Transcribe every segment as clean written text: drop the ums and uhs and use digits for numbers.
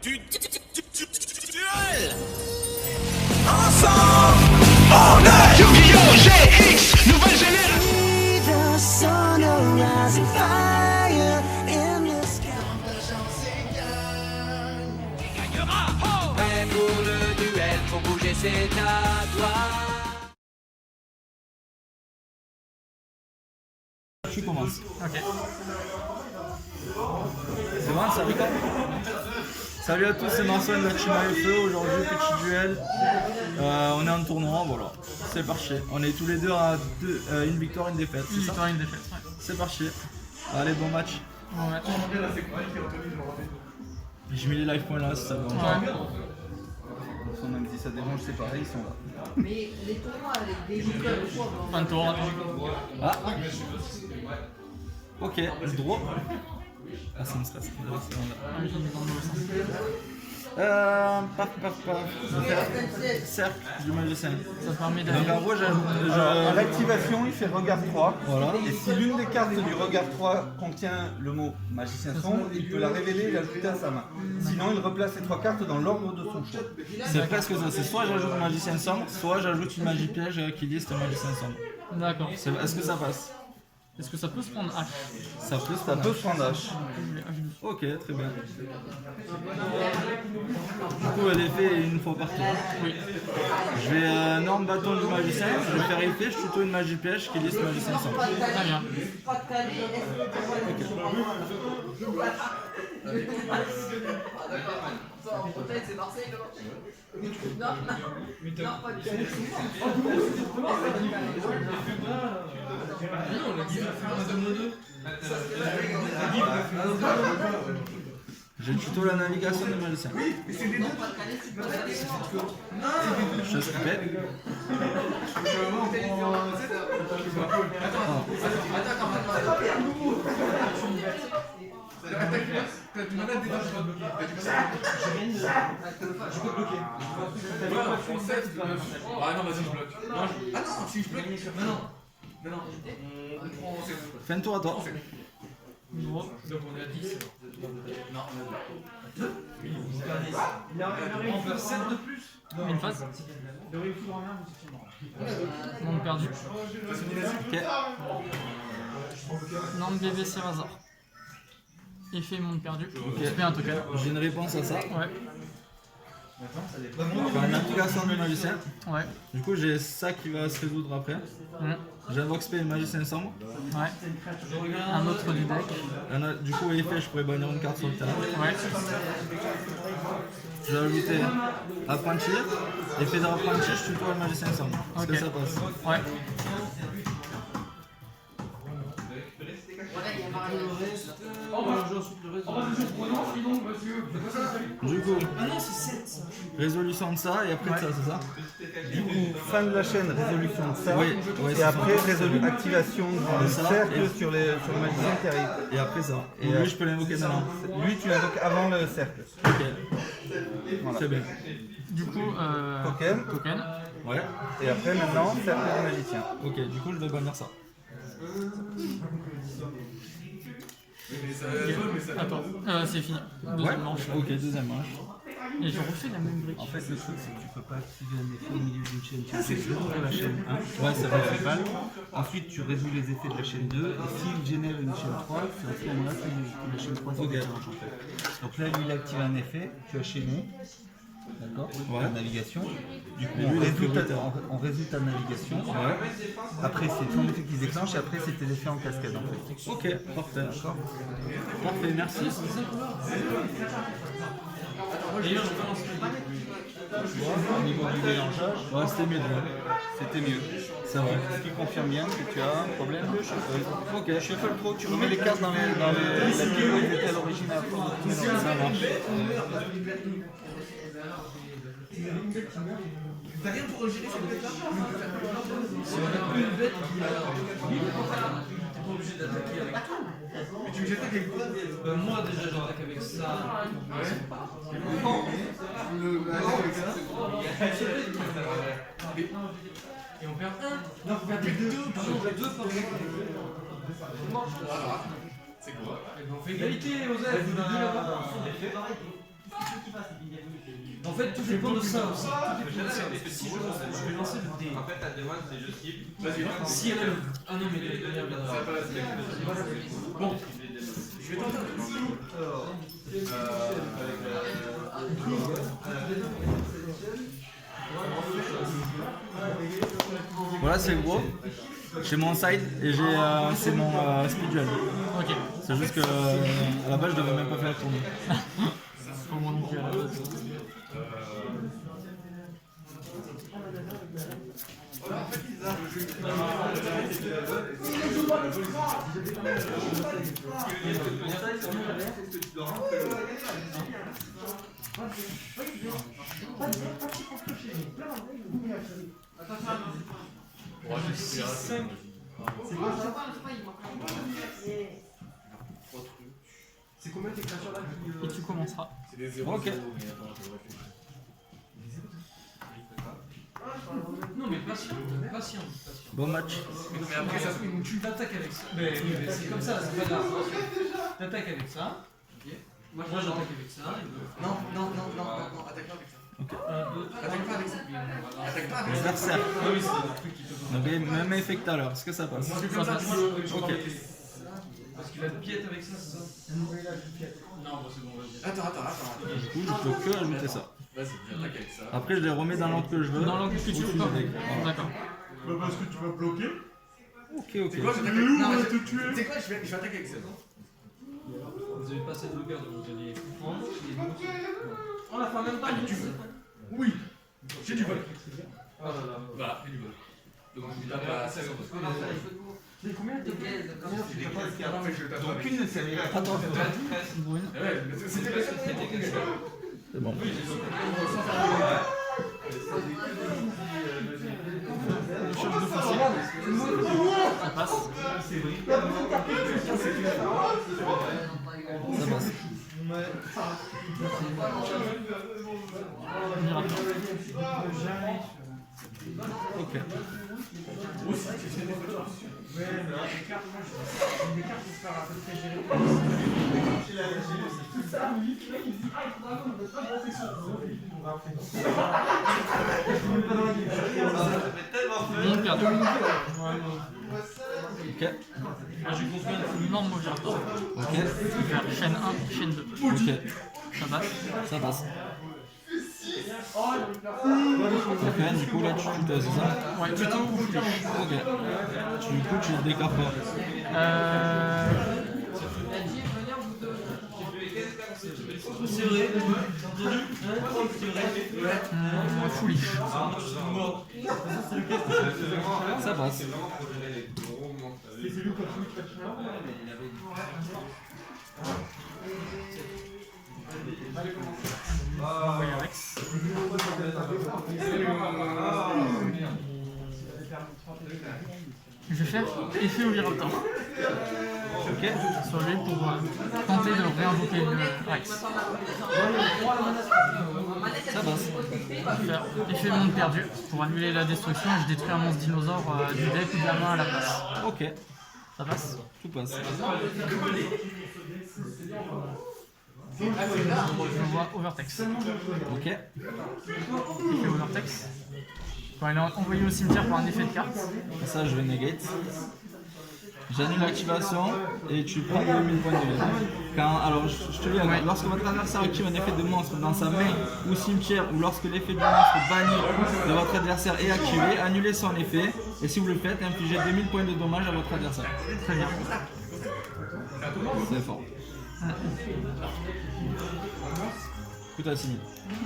Duel. Ensemble, on est Yu-Gi-Oh! GX, nouvelle génération. Qui gagnera? Prêt pour le duel, pour bouger c'est à toi. Tu commences. Ok. C'est bon, ça rigole. Salut à tous, c'est Marcel de la Team AFE. Aujourd'hui, petit duel. On est en tournoi, voilà. C'est parti. On est tous les deux à une victoire, une défaite. Une victoire, une défaite. Ouais. C'est parti. Allez, bon match. Bon match. J'ai mis les live points là, si ça va. Ouais. Même si ça dérange, c'est pareil, ils sont là. Mais les tournois avec des écoles, Fin de tour. Ah. Ok, le draw. Ah, ça me stresse. Paf. Je vais faire cercle du magicien. Ça te permet Donc en gros, À l'activation, il fait regard 3. Voilà. Et si l'une des cartes du regard 3 contient le mot magicien sombre, il peut la révéler et l'ajouter à sa main. Sinon, il replace les 3 cartes dans l'ordre de son choix. C'est presque ça. C'est soit j'ajoute magicien sombre, soit j'ajoute une magie piège qui liste magicien sombre. D'accord. Est-ce que ça passe? Est-ce que ça peut se prendre H? Ça peut, Ça peut se prendre H. Je vais H dessus. Ok, très bien. Du coup, l'effet est une fois par tour. Oui. Je vais norme bâton du magicien, je vais faire effet, je tuto une magie piège qui liste magicien sombre. Très bien. peut-être c'est Marseille non, pas du tout. Je tuto la navigation du magicien. Je skipais. Ah non, vas-y, je bloque. Ah non, si je bloque. Non. Fais un tour à toi. Gros. Donc on est à 10. Non, on a 2. On peut 7 de plus. Une phase. Monde perdu. Ok. Norme bébé Sérazor. Effet monde perdu. Je fais un token. J'ai une réponse à ça. Ouais. Enfin, une application du magicien. Ouais. Du coup, j'ai ça qui va se résoudre après. J'invoque spell magicien sombre. Ouais. Un autre du deck. Du coup, effet, je pourrais bannir une carte sur le terrain. Ouais. Je vais ajouter apprenti. Effet d'apprenti, je tutoie le magicien sombre. Est-ce que Ok. ça passe? Ouais. Du coup, résolution de ça et après de ça, c'est ça? Du coup, fin de la chaîne, résolution de ça. Oui, et c'est après, ça. activation du ça, cercle et- sur le magicien qui arrive. Et après ça. Et Et lui, je peux l'invoquer maintenant. Lui, tu l'invoques avant le cercle. Ok. Voilà. C'est bien. Du coup, Token. token. Ouais. Et après, maintenant, cercle du magicien. Ok, du coup, je vais bannir ça. Attends, c'est fini. Ouais. Deuxième manche. Ok, deuxième manche. Et je refais la même brique. En fait, le truc, c'est que tu peux pas activer un effet au milieu d'une chaîne. Tu fais la chaîne 1, Ouais, c'est vrai. principale. Ensuite, tu résous les effets de la chaîne 2. Et s'il génère une chaîne 3, c'est à ce moment-là que la chaîne 3 se Ok. déclenche. En fait. Donc là, lui, il active un effet. Tu as chaîné. D'accord. Ouais. La navigation. Du coup, Et on lui, il résout, est on résout ta navigation. Ouais. Après, c'est ton effet qui se déclenche. Et après, c'est tes effets en cascade. En fait. Ok, parfait. Parfait, merci. Au niveau du mélangeage, Ouais, c'était mieux. c'était mieux. C'est vrai. Ce qui confirme bien que tu as un problème de shuffle. Ok. Shuffle pro, tu remets les cartes dans la pile où elles étaient à l'origine à la fin. Ça marche. T'as rien pour gérer cette bête-là? Si on a plus une bête qui T'es pas obligé d'attaquer avec tout. Mais tu me jettes avec quoi? moi déjà j'attaque avec ça. Et on perd 1. Non, vous perdez 2. Pardon, j'ai 2 par C'est quoi? On fait égalité, Osef. En fait, tout dépend de ça aussi. Tout dépend de ça. Parce que si je vais lancer le dé. En fait, ta demande, c'est je cible. Si elle a le. Ah non, mais il reviendra. Bon, je vais tenter. Voilà, c'est le gros. J'ai mon side et c'est mon speed duel. Ok. C'est juste que à la base je devais même pas faire tourner. Faut moins non plus à la base. C'est combien tes créatures là Et tu commenceras. Ok. Non, mais patient. Bon match. Mais après, ça, tu t'attaques avec ça. Mais oui, mais c'est comme ça, c'est pas grave. T'attaques avec ça. Moi, j'attaque avec ça. Non, attaque pas avec ça. Attaque pas avec ça. Attaque pas avec ça. Adversaire. Ah oui, c'est le truc qui te Donc même effet que tout à l'heure. Est-ce que ça passe? C'est comme ça, tu peux. Ok. Parce qu'il a de piète avec ça, c'est ça? Non, bon, c'est bon, vas-y. Attends. Du coup je peux que ajouter ça. Vas-y, j'attaque avec ça. Après je les remets dans l'ordre que je veux. Dans l'ordre que tu veux pas. D'accord. Parce que tu vas bloquer. Ok. C'est quoi, j'attaque avec ça? Non, c'est quoi, je vais attaquer avec ça. Vous avez pas assez de garde, vous allez. On la fait même pas, du vol. Oui. J'ai du vol. Oh là là. Voilà, fais du vol. Donc je tape à 16 euros. Mais combien de pièces? Donc une, c'est les Attends. Brune. C'était pas ça, C'est bon. Charge de foncier. Ça passe. Ça passe. Miracle. Ok. Monde perdu. Ok. Là, j'ai construit une énorme Moviraptor. Ok. Faire chaîne 1, chaîne 2. Ok. Ça passe. Ça passe. Ok, du coup là tu shootes, c'est ça? Ouais, plutôt ou fouler. Ok. Du coup tu décartes pas. Foolish. Ça passe. Envoyer Rex. Je vais faire effet Oviraptor. Ok. Sur lui pour tenter de réinvoquer une Rex. Ça passe. Je vais faire effet monde perdu pour annuler la destruction et je détruis un monstre dinosaure du deck ou de la main à la place. Ok. Ça passe. Tout passe. Je vois Overtex. Ok. Effet Overtex. Quand il est envoyé au cimetière pour un effet de carte. Ça je vais negate. J'annule l'activation et tu prends 2000 points de vie. Alors je te dis, lorsque votre adversaire active un effet de monstre dans sa main ou cimetière ou lorsque l'effet du monstre banni de votre adversaire est activé, annulez son effet et si vous le faites, infligez 2000 points de dommage à votre adversaire. Très bien. C'est fort. Écoute à 6000.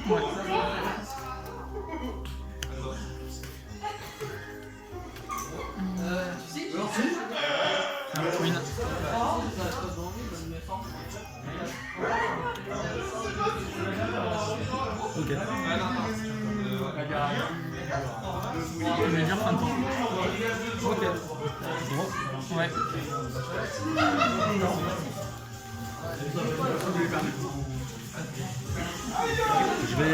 Ouais. Un Queen. Ok. Je vais dire fin de tour. Ok. Bon. Ouais. Je vais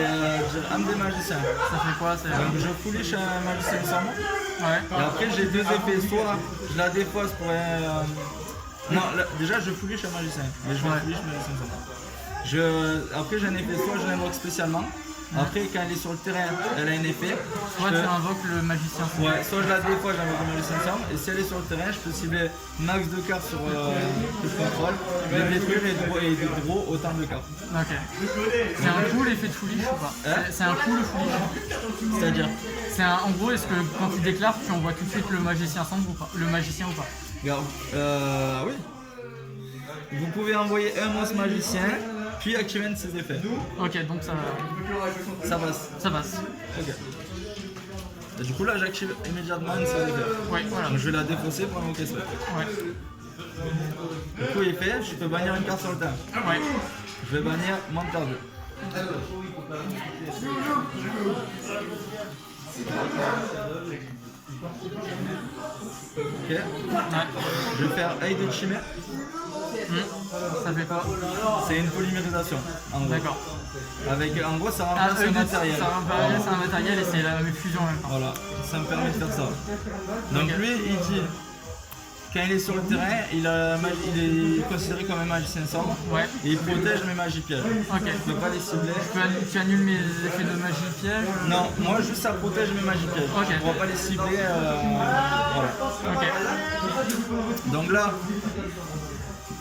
dire âme des magiciens. Ça fait quoi? Donc je foolish un magicien sans moi. Ouais. Et après j'ai deux effets, soit je la défausse pour non, déjà je foolish un magicien, mais je vais foolish magicien sans moi. Après j'ai un effet, soit je l'invoque spécialement. Après quand elle est sur le terrain, elle a un effet. Soit tu invoques le magicien. Ouais, soit je la défausse, j'invoque le magicien sombre. Et si elle est sur le terrain, je peux cibler max de cartes sur le contrôle, les détruire et draw autant de cartes. Ok. C'est un coup l'effet de foolish ou pas? C'est un coup le foolish. C'est-à-dire En gros, est-ce que quand tu déclares, tu envoies tout de suite le magicien sombre ou pas? Le magicien ou pas? Regarde, oui. Vous pouvez envoyer un monstre magicien, puis activer un de ses effets. Ok, donc ça passe. Ça passe. Ok. Et du coup là j'active immédiatement un de ses effets. Ouais, voilà. Donc je vais la défausser pour invoquer ça. Ouais. Du coup il fait, je peux bannir une carte sur le terrain. Ouais. Je vais bannir monde perdu. Ok. Ouais. Je vais faire Aide de Chimère. Ça fait quoi? C'est une polymérisation. En gros. D'accord. En gros ça remplace le matériel. C'est un matériel et c'est la même fusion en même temps. Voilà, ça me permet de faire ça. Donc lui, il dit, quand il est sur le terrain, il est considéré comme un magicien sombre. Ouais. Et il protège mes magies pièges. Ok. Je peux pas les cibler. Tu annules mes effets de magie piège? Non, moi juste ça protège mes magies pièges. Ok. Je ne pourrais pas les cibler. Voilà. Ok. Donc là,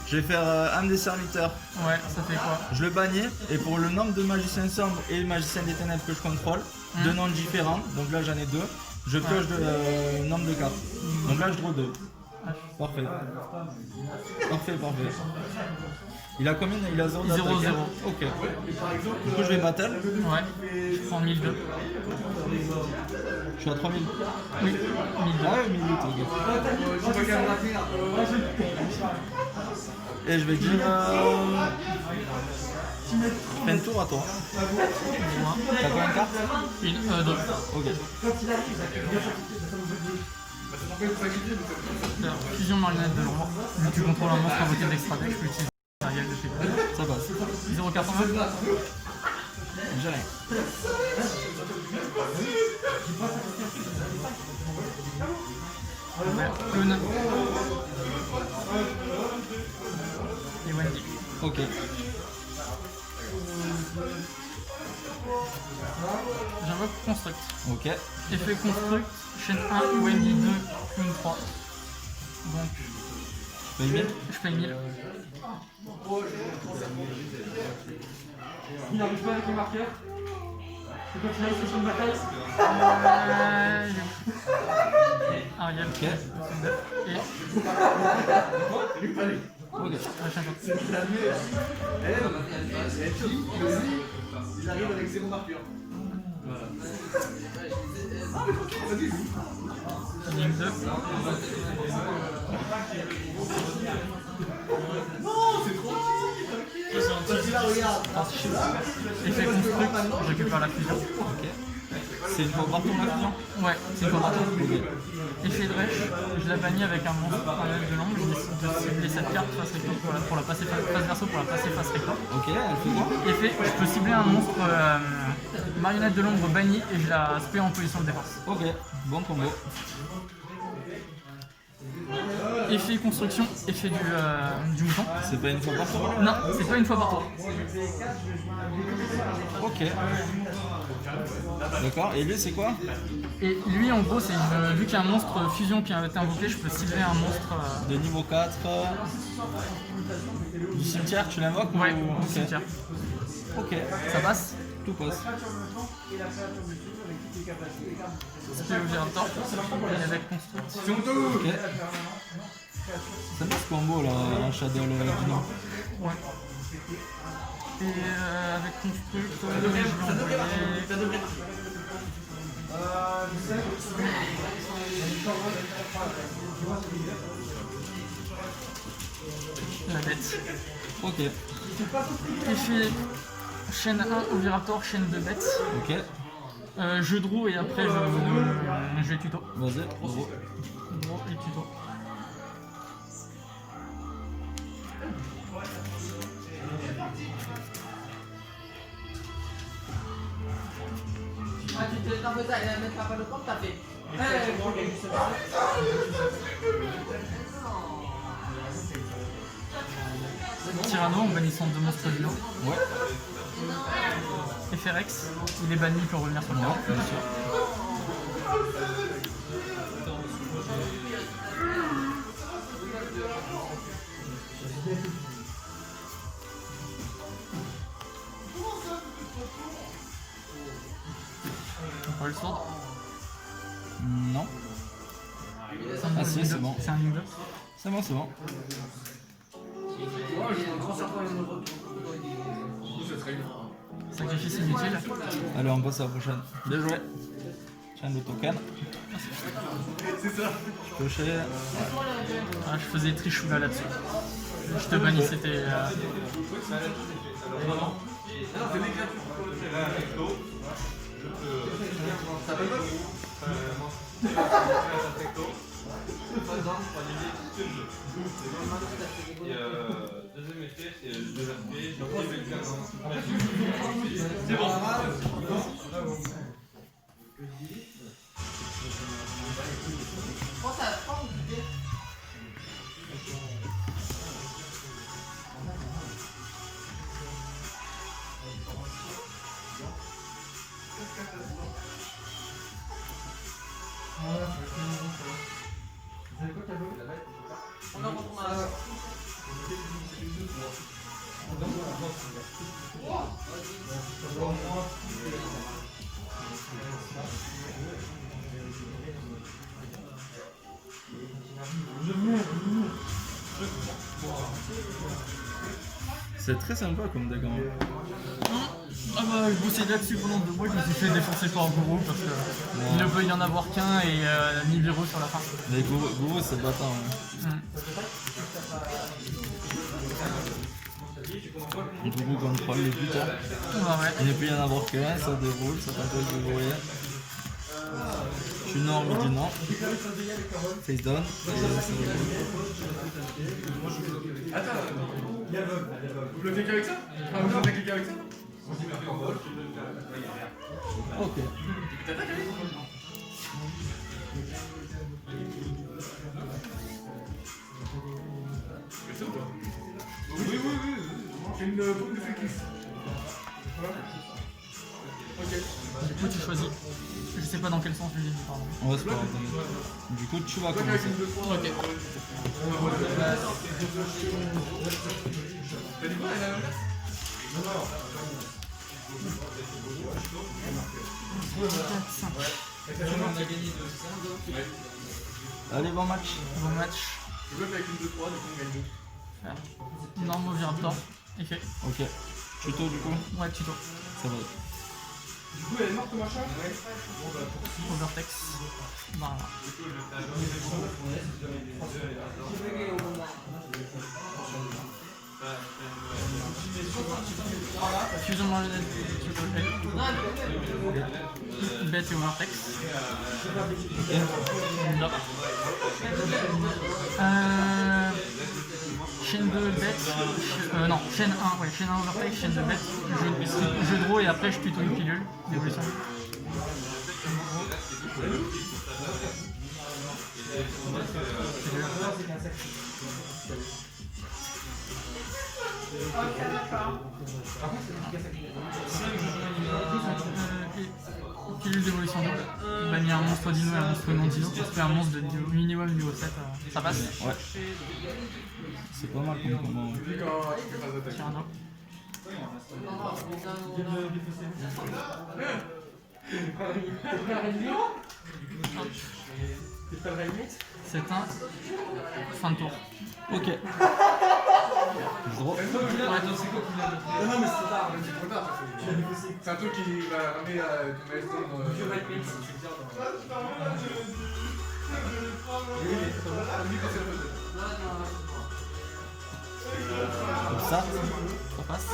je vais faire âme des serviteurs. Ouais, ça fait quoi? Je le bannis et pour le nombre de magiciens sombres et magiciens des ténèbres que je contrôle, deux noms différents, donc là j'en ai deux, je pioche le nombre de cartes. Donc là je draw 2. Parfait. Parfait. Il a combien? Il a 0 d'attaque. 0-0. Ok. Du coup je vais battle. Ouais. Je prends 1002. Je suis à 3000. Oui, 1002. Ah ouais, 1008, ok. Et je vais dire... fais un tour à toi. T'as combien de cartes? Une, deux. Ok. Alors, fusion marionnette de l'ombre. Vu que tu contrôles un monstre invoqué d'extra deck, je peux utiliser le matériel de PV. Ça passe. 0,89. J'ai rien. Clone. Et Wendy. Ok. J'invoque Construct. Ok. Effet Construct, chaîne 1, Wendy 2, Clone 3. Donc, Je paye 1000. je paye 1000. Il n'arrive pas avec les marqueurs. C'est quand il arrive sur une bataille. Ariel. Ok. Et Ok. machin comme ça. Ils arrivent avec 0 marqueur. Ligne 2. Effet Construct, je récupère la fusion. Ok. C'est une fois par tour la fusion? Ouais, c'est une fois par tour. Ok. Effet Dredge, je la bannis avec un monstre de l'ombre, je décide de cibler cette carte face recto pour la passer face verso pour la passer face recto. Ok, elle fait quoi? Effet, je peux cibler un monstre marionnette de l'ombre banni et je la spé en position de défense. Ok, bon combo. Effet construction, effet du mouton. C'est pas une fois par tour? Non, c'est pas une fois par tour. Ok. D'accord, et lui c'est quoi? Et lui en gros, c'est vu qu'il y a un monstre fusion qui a été invoqué, je peux cibler un monstre. De niveau 4. Du cimetière, tu l'invoques? Ouais, ou... du cimetière. Ok, Ça passe. tout passe. Spé objet en temps. Et avec construct. Ok. C'est bien ce combo là, en Shadow le Dino. Ouais. Et avec construct, je vais envoyer. La bête. Ok, Effet chaîne 1, Ovirator, chaîne 2 bêtes. ok. Je draw et après je vais tuto. Vas-y, gros. Draw et tuto. Ah, tu te t'en faisais mettre pas le compte, t'as fait. Tyranno en bannissant 2 monstres dino. Ouais. Et Ferex, il est banni, il peut revenir sur le terrain. Bien sûr. On peut le sort. Non. Ah si, c'est bon. C'est un ligne 2. C'est bon, c'est bon. Sacrifice inutile. Allez, on passe à la prochaine. Bien joué. Tiens le token. C'est ça. Piocher. Ah, je faisais trichoula là-dessus. Je te bannis, c'était. Deuxième effet, c'est de l'aspect. C'est bon. Prends ça, prends une idée. On en retourne à la... C'est très sympa comme deck. Ah bah, je bossais là-dessus pendant 2 mois, je me suis fait défoncer par Gourou parce que il ne peut y en avoir qu'un et Nibiru sur la fin. Mais Gourou, c'est bâtard. Hein. Gourou contrôle les buteurs. Ah ouais. Il ne peut y en avoir qu'un, ça déroule, ça t'empêche de jouer. Je suis nord, midi nord. Face down. Et ça déroule. Vous bloquez qu'avec ça? Ah, vous bloquez cliquer avec ça? Ok. C'est ou pas? Oui. J'ai une boucle de flickis. Ok. Du coup, tu choisis. Je sais pas dans quel sens je l'ai dit, pardon. Ouais, c'est pas grave. Du coup, tu vas commencer. Ok. T'as dit quoi, elle est à l'inverse? Allez, bon match. Bon match. Je bloque avec une 2-3, du coup on gagne 2. Normo Viraptor. Effet. Ok. Tuto du coup. Ouais, tuto. Ça va. Du coup, elle est morte, machin? Ouais. Overtex. Voilà. Fusion Marionette, bête et Overtex. Bloc. Chaîne 2 bête, non, chaîne 1, ouais, chaîne 1 Overtex, chaîne 2 bête, jeu de draw et après je tuto une pilule d'évolution. Pilule d'évolution double. Bannir un monstre dino et un monstre non dino. Ça fait un monstre de minimum niveau 7. Ça passe? Ouais. C'est pas mal comme combat. Tyranno. C'est un fin de tour. Ok. Je draw. Non, mais c'est tard, c'est trop tard. C'est un truc qui va ramener ton milestone Comme ça. Ça passe.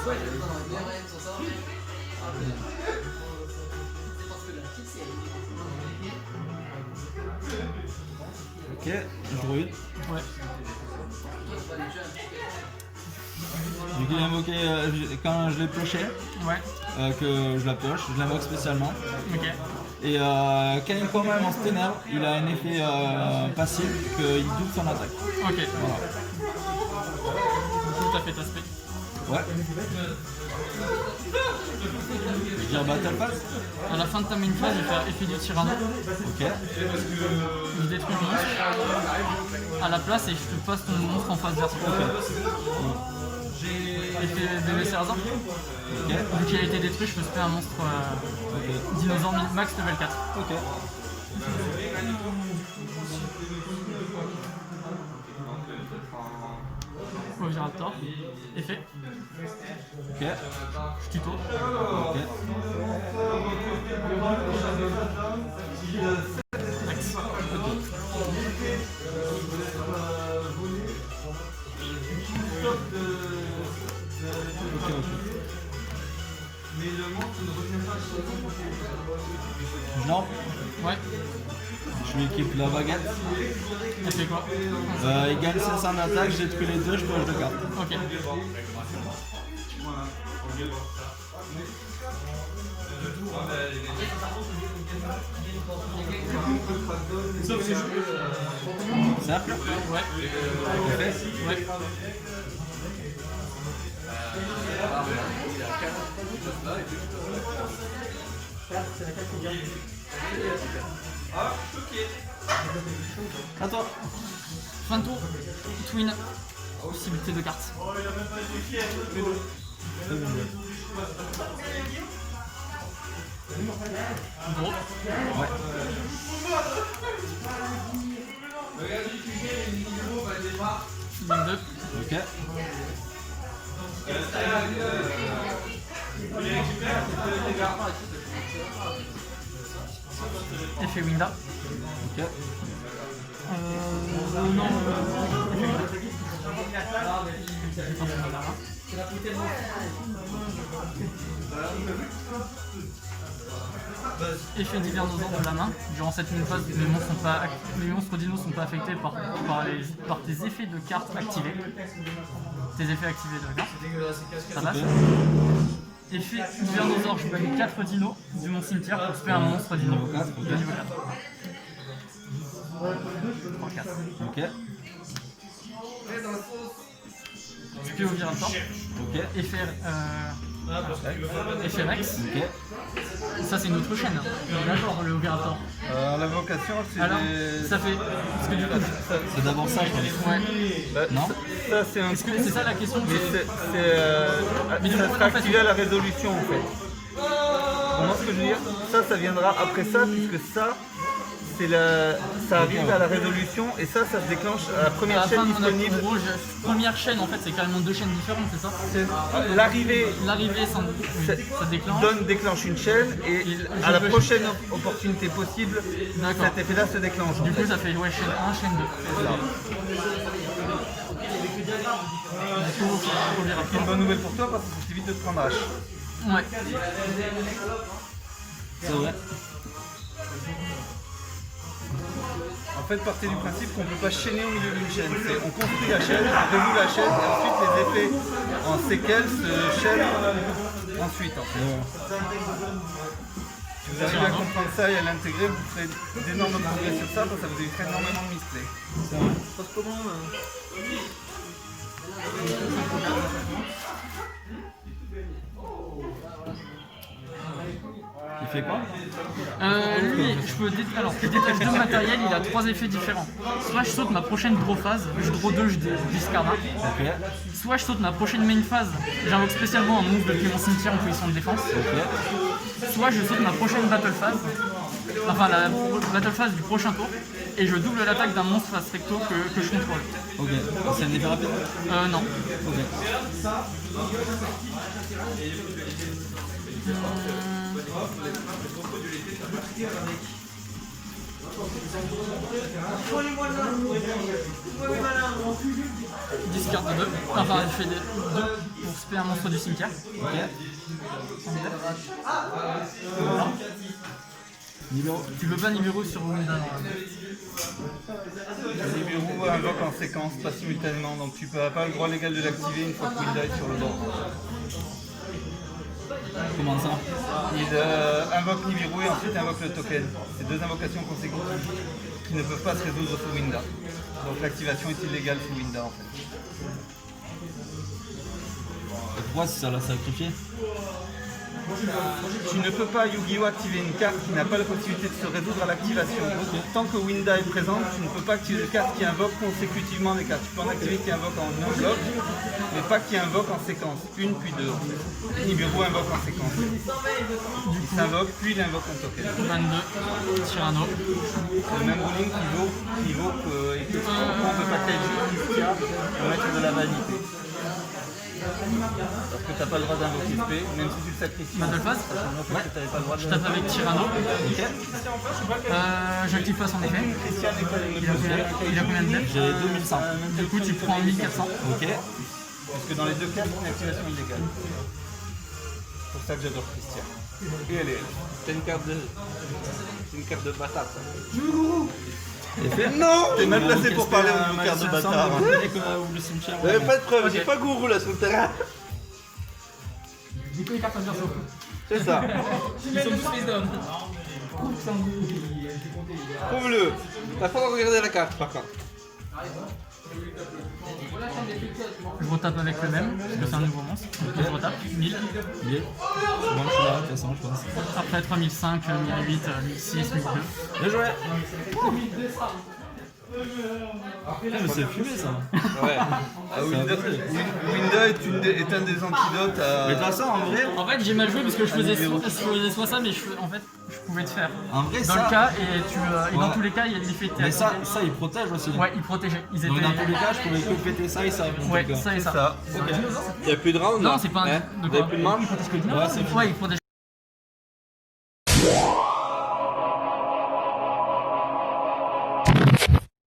Ok, je druide. Ouais. Du coup, il a invoqué quand je l'ai pioché, Ouais. que je la pioche, je l'invoque spécialement. Ok. Et quand il combat un monstre ténèbres, il a un effet passif qu'il double son attaque. Ok. Voilà. Du coup, t'as fait ta spé. Ouais. Je dirais battle phase. À la fin de ta main phase, il fait effet du tyranno. Ok. Il détruit le monstre à la place et je te passe ton monstre en phase version. Effet bébé Cerzor. Vu qu'il a été détruit, je peux spé un monstre dinosaure max level 4. Ok. Oviraptor. Effet. Ok. Je tuto. Ok. Max. Non. Ouais. Je lui équipe la baguette. Ça fait quoi? Il gagne 500 en attaque, j'ai détruit les deux, je pioche 2 cartes. Ok. Cercle. Ouais. Ouais. À toi. Fin de tour. Twin. Possibilité de cartes. Gros. Ouais. Game 2. Ok. Effet Winda. Ok. Non. Effet d'Hivernosaure de la main. Durant cette même phase, les monstres dinos sont pas affectés par tes effets de cartes activés. Tes effets activés de cartes. Ça passe. Effet Hivernosaure, je gagne 4 dinos de mon cimetière pour spé un monstre dino de niveau 4. 3, 4. Ok. Spé Oviraptor. Ok. Effet Rex. Ok. Ça c'est une autre chaîne. D'accord, le Oviraptor. L'invocation, c'est Alors, des... ça fait. Parce que du coup. C'est d'abord ça, je pense. Ouais. Non. Ça, c'est un Est-ce que c'est ça la question? Mais ça sera activé à la résolution en fait. Vous comprenez ce que je veux dire? Ça viendra après ça, puisque ça arrive à la résolution et ça se déclenche à la À première la fin chaîne de mon disponible. acte, en gros, première chaîne en fait, c'est carrément deux chaînes différentes, c'est ça? L'arrivée L'arrivée, ça déclenche. déclenche une chaîne et à la prochaine opportunité possible, D'accord. cet effet-là se déclenche. Du coup, ça fait ouais, chaîne 1, chaîne 2. C'est une bonne nouvelle pour toi parce que ça t'évite de te prendre H. Ouais. C'est vrai. En fait, partez du principe qu'on ne peut pas chaîner au milieu d'une chaîne. On construit la chaîne, on résout la chaîne et ensuite les effets en séquelles se chaînent ensuite. En fait. Si vous arrivez à comprendre ça et à l'intégrer, vous ferez d'énormes progrès sur ça parce que ça vous évitera énormément de misplays. C'est vrai. Il fait quoi? Lui, je détache deux matériels, il a 3 effets différents. Soit je saute ma prochaine draw phase, je draw 2, je discarde. Ok. Soit je saute ma prochaine main phase, j'invoque spécialement un move depuis mon cimetière en position de défense. Ok. Soit je saute ma prochaine battle phase, enfin la battle phase du prochain tour, et je double l'attaque d'un monstre face recto que je contrôle. Ok. C'est un effet rapide? Non. Ok. Discard de 2. Enfin, je fais 2 pour spé un monstre du cimetière. Ok. Voilà. Numéro. Tu peux pas Nibiru sur Winda. Nibiru invoque en séquence, pas simultanément, donc tu n'as pas le droit légal de l'activer une fois que Winda est sur le bord. Comment ça? Il invoque Nibiru et ensuite invoque le token. C'est 2 invocations consécutives qui ne peuvent pas se résoudre sous Winda. Donc l'activation est illégale sous Winda en fait. Et pourquoi ça l'a sacrifié? Tu ne peux pas Yu-Gi-Oh activer une carte qui n'a pas la possibilité de se résoudre à l'activation. Tant que Winda est présente, tu ne peux pas activer des cartes qui invoquent consécutivement des cartes. Tu peux en activer qui invoquent en un bloc, mais pas qui invoquent en séquence. Une puis deux. Nibiru invoque en séquence. Il s'invoque puis il invoque un token. 22, Tyranno. C'est le même ruling qui vaut et que on peut pas Kaiju, pour mettre de la vanité. Parce que t'as pas le droit d'invoquer SP, même si tu le sacrifies. Battle Phase. Ouais. T'avais pas le droit de Je tape avec Tyranno. J'active pas son effet. Christian est pas Il a combien de def? J'ai 2100. Du coup, tu prends 1400. Ok. Parce que dans les deux cas, c'est une activation illégale. C'est pour ça que j'adore Christian. Et elle est. C'est une carte de bâtard ça. Non, t'es mal placé pour parler aux cartes de bâtard. Vous n'avez pas de preuve, j'ai pas gourou là sur le terrain. Du coup, les cartes en perso. C'est ça. Ils sont tous face down. Prouve-le. T'as pas regardé la carte par contre. Je retape avec le même, parce que c'est un nouveau monstre. Donc je retape, 1000. C'est bon, je suis là, de toute façon, je pense. Après 3005, 1008, 1006, 1002. Bien joué. Putain, mais c'est fumé ça. Ouais. Winda est un des antidotes à. Mais de toute façon, en vrai, En fait, j'ai mal joué parce que je faisais soit ça, mais en fait, je pouvais te faire. en vrai Dans ça. le cas, et dans Ouais. tous les cas, il y a l'effet de Mais ça, théâtre. ça, il protège aussi. Ouais, ils protégeaient. Ils étaient. Donc dans tous les cas, je pouvais que péter ça et ça. Ouais, ça et ça. Ça. Il n'y a plus de round Non, là. c'est pas un. Hein De Vous avez plus de manche? Ouais, c'est Ouais, ils protègent.